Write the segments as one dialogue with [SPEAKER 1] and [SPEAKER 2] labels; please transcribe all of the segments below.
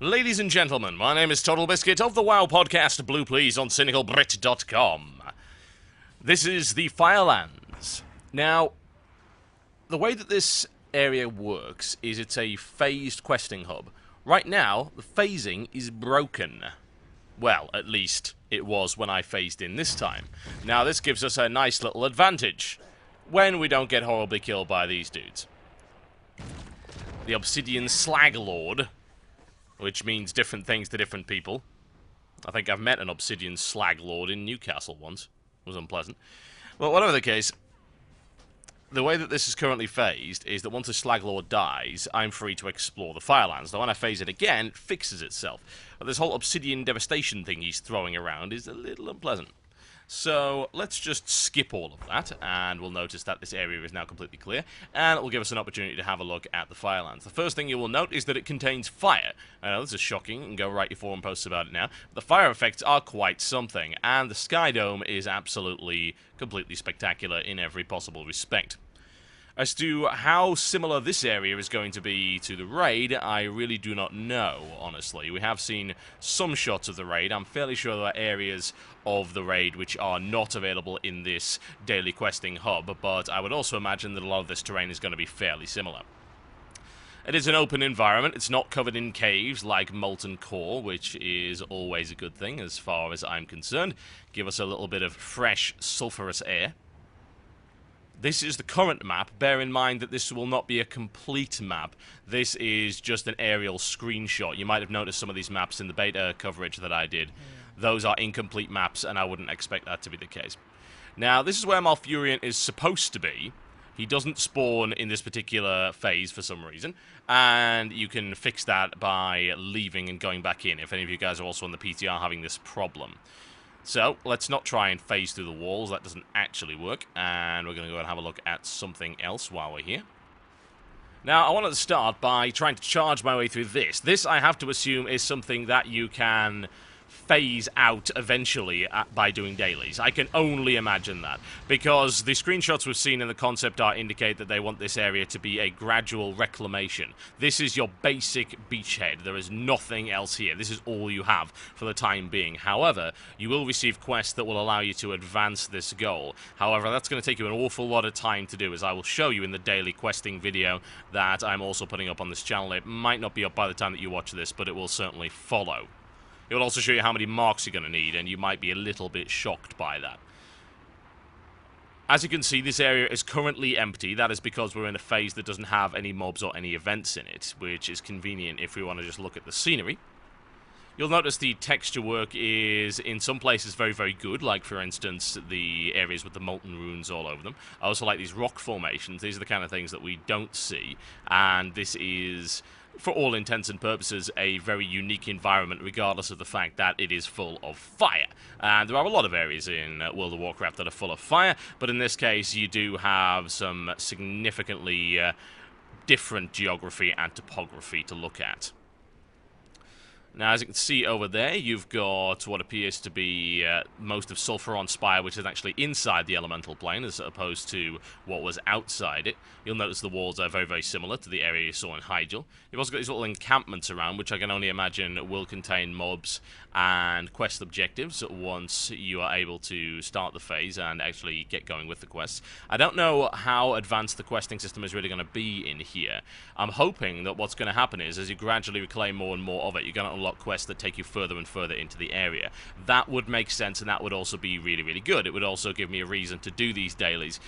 [SPEAKER 1] Ladies and gentlemen, my name is Total Biscuit of the WoW podcast, Blue Please on cynicalbrit.com. This is the Firelands. Now, the way that this area works is it's a phased questing hub. Right now, the phasing is broken. Well, at least it was when I phased in this time. Now, this gives us a nice little advantage when we don't get horribly killed by these dudes. The Obsidian Slag Lord, which means different things to different people. I think I've met an Obsidian Slag Lord in Newcastle once. It was unpleasant. Well, whatever the case, the way that this is currently phased is that once a Slag Lord dies, I'm free to explore the Firelands. Now, when I phase it again, it fixes itself. But this whole Obsidian Devastation thing he's throwing around is a little unpleasant. So, let's just skip all of that, and we'll notice that this area is now completely clear, and it will give us an opportunity to have a look at the Firelands. The first thing you will note is that it contains fire. I know this is shocking, and go write your forum posts about it now. But the fire effects are quite something, and the Sky Dome is absolutely, completely spectacular in every possible respect. As to how similar this area is going to be to the raid, I really do not know, honestly. We have seen some shots of the raid. I'm fairly sure there are areas of the raid which are not available in this daily questing hub, but I would also imagine that a lot of this terrain is going to be fairly similar. It is an open environment. It's not covered in caves like Molten Core, which is always a good thing as far as I'm concerned. Give us a little bit of fresh, sulphurous air. This is the current map. Bear in mind that this will not be a complete map. This is just an aerial screenshot. You might have noticed some of these maps in the beta coverage that I did. Those are incomplete maps, and I wouldn't expect that to be the case. Now, this is where Malfurion is supposed to be. He doesn't spawn in this particular phase for some reason, and you can fix that by leaving and going back in, if any of you guys are also on the PTR having this problem. So, let's not try and phase through the walls. That doesn't actually work. And we're going to go and have a look at something else while we're here. Now, I wanted to start by trying to charge my way through this. This, I have to assume, is something that you can phase out eventually by doing dailies. I can only imagine that, because the screenshots we've seen in the concept art indicate that they want this area to be a gradual reclamation. This is your basic beachhead. There is nothing else here. This is all you have for the time being. However, you will receive quests that will allow you to advance this goal. However, that's going to take you an awful lot of time to do, as I will show you in the daily questing video that I'm also putting up on this channel. It might not be up by the time that you watch this, but it will certainly follow. It will also show you how many marks you're going to need, and you might be a little bit shocked by that. As you can see, this area is currently empty. That is because we're in a phase that doesn't have any mobs or any events in it, which is convenient if we want to just look at the scenery. You'll notice the texture work is, in some places, very, very good, like, for instance, the areas with the molten runes all over them. I also like these rock formations. These are the kind of things that we don't see, and this is, for all intents and purposes, a very unique environment, regardless of the fact that it is full of fire. And there are a lot of areas in World of Warcraft that are full of fire, but in this case, you do have some significantly different geography and topography to look at. Now, as you can see over there, you've got what appears to be most of Sulfuron Spire, which is actually inside the elemental plane, as opposed to what was outside it. You'll notice the walls are very, very similar to the area you saw in Hyjal. You've also got these little encampments around, which I can only imagine will contain mobs and quest objectives once you are able to start the phase and actually get going with the quests. I don't know how advanced the questing system is really going to be in here. I'm hoping that what's going to happen is, as you gradually reclaim more and more of it, you're going to unlock quests that take you further and further into the area. That would make sense, and that would also be really, really good. It would also give me a reason to do these dailies.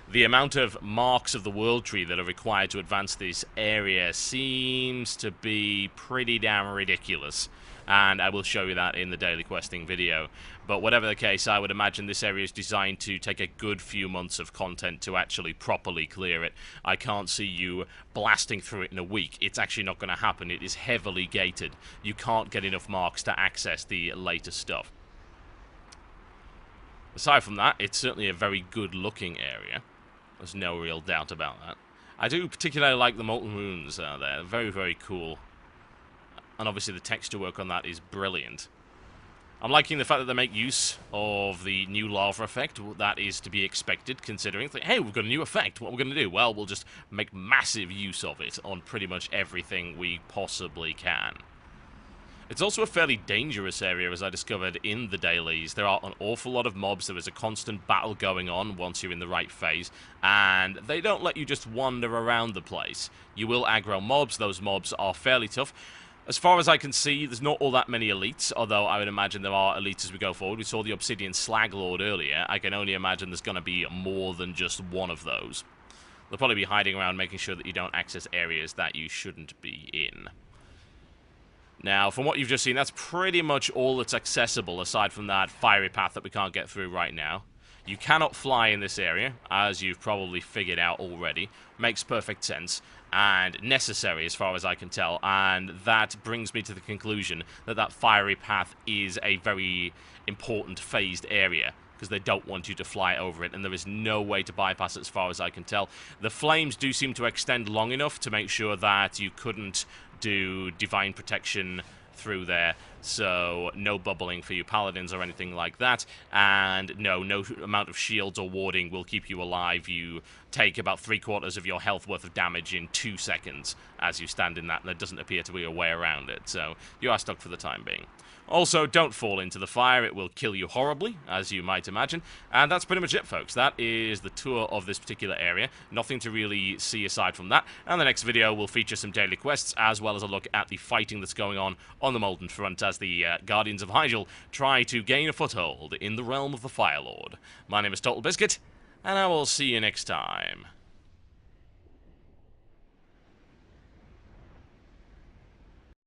[SPEAKER 1] The amount of marks of the world tree that are required to advance this area seems to be pretty damn ridiculous, and I will show you that in the daily questing video. But whatever the case, I would imagine this area is designed to take a good few months of content to actually properly clear it. I can't see you blasting through it in a week. It's actually not going to happen. It is heavily gated. You can't get enough marks to access the later stuff. Aside from that, it's certainly a very good-looking area. There's no real doubt about that. I do particularly like the molten runes there. Very, very cool. And obviously the texture work on that is brilliant. I'm liking the fact that they make use of the new lava effect. That is to be expected, considering, like, hey, we've got a new effect. What we're going to do? Well, we'll just make massive use of it on pretty much everything we possibly can. It's also a fairly dangerous area, as I discovered in the dailies. There are an awful lot of mobs. There is a constant battle going on once you're in the right phase, and they don't let you just wander around the place. You will aggro mobs. Those mobs are fairly tough. As far as I can see, there's not all that many elites, although I would imagine there are elites as we go forward. We saw the Obsidian Slag Lord earlier. I can only imagine there's going to be more than just one of those. They'll probably be hiding around, making sure that you don't access areas that you shouldn't be in. Now, from what you've just seen, that's pretty much all that's accessible, aside from that fiery path that we can't get through right now. You cannot fly in this area, as you've probably figured out already. Makes perfect sense, and necessary as far as I can tell, and that brings me to the conclusion that that fiery path is a very important phased area, because they don't want you to fly over it, and there is no way to bypass it as far as I can tell. The flames do seem to extend long enough to make sure that you couldn't do divine protection through there, so no bubbling for you paladins or anything like that, and no amount of shields or warding will keep you alive. You take about 3/4 of your health worth of damage in 2 seconds as you stand in that, and there doesn't appear to be a way around it, so you are stuck for the time being. Also, don't fall into the fire. It will kill you horribly, as you might imagine. And that's pretty much it, folks. That is the tour of this particular area. Nothing to really see aside from that. And the next video will feature some daily quests, as well as a look at the fighting that's going on the Molten Front as the Guardians of Hyjal try to gain a foothold in the realm of the Fire Lord. My name is Total Biscuit, and I will see you next time.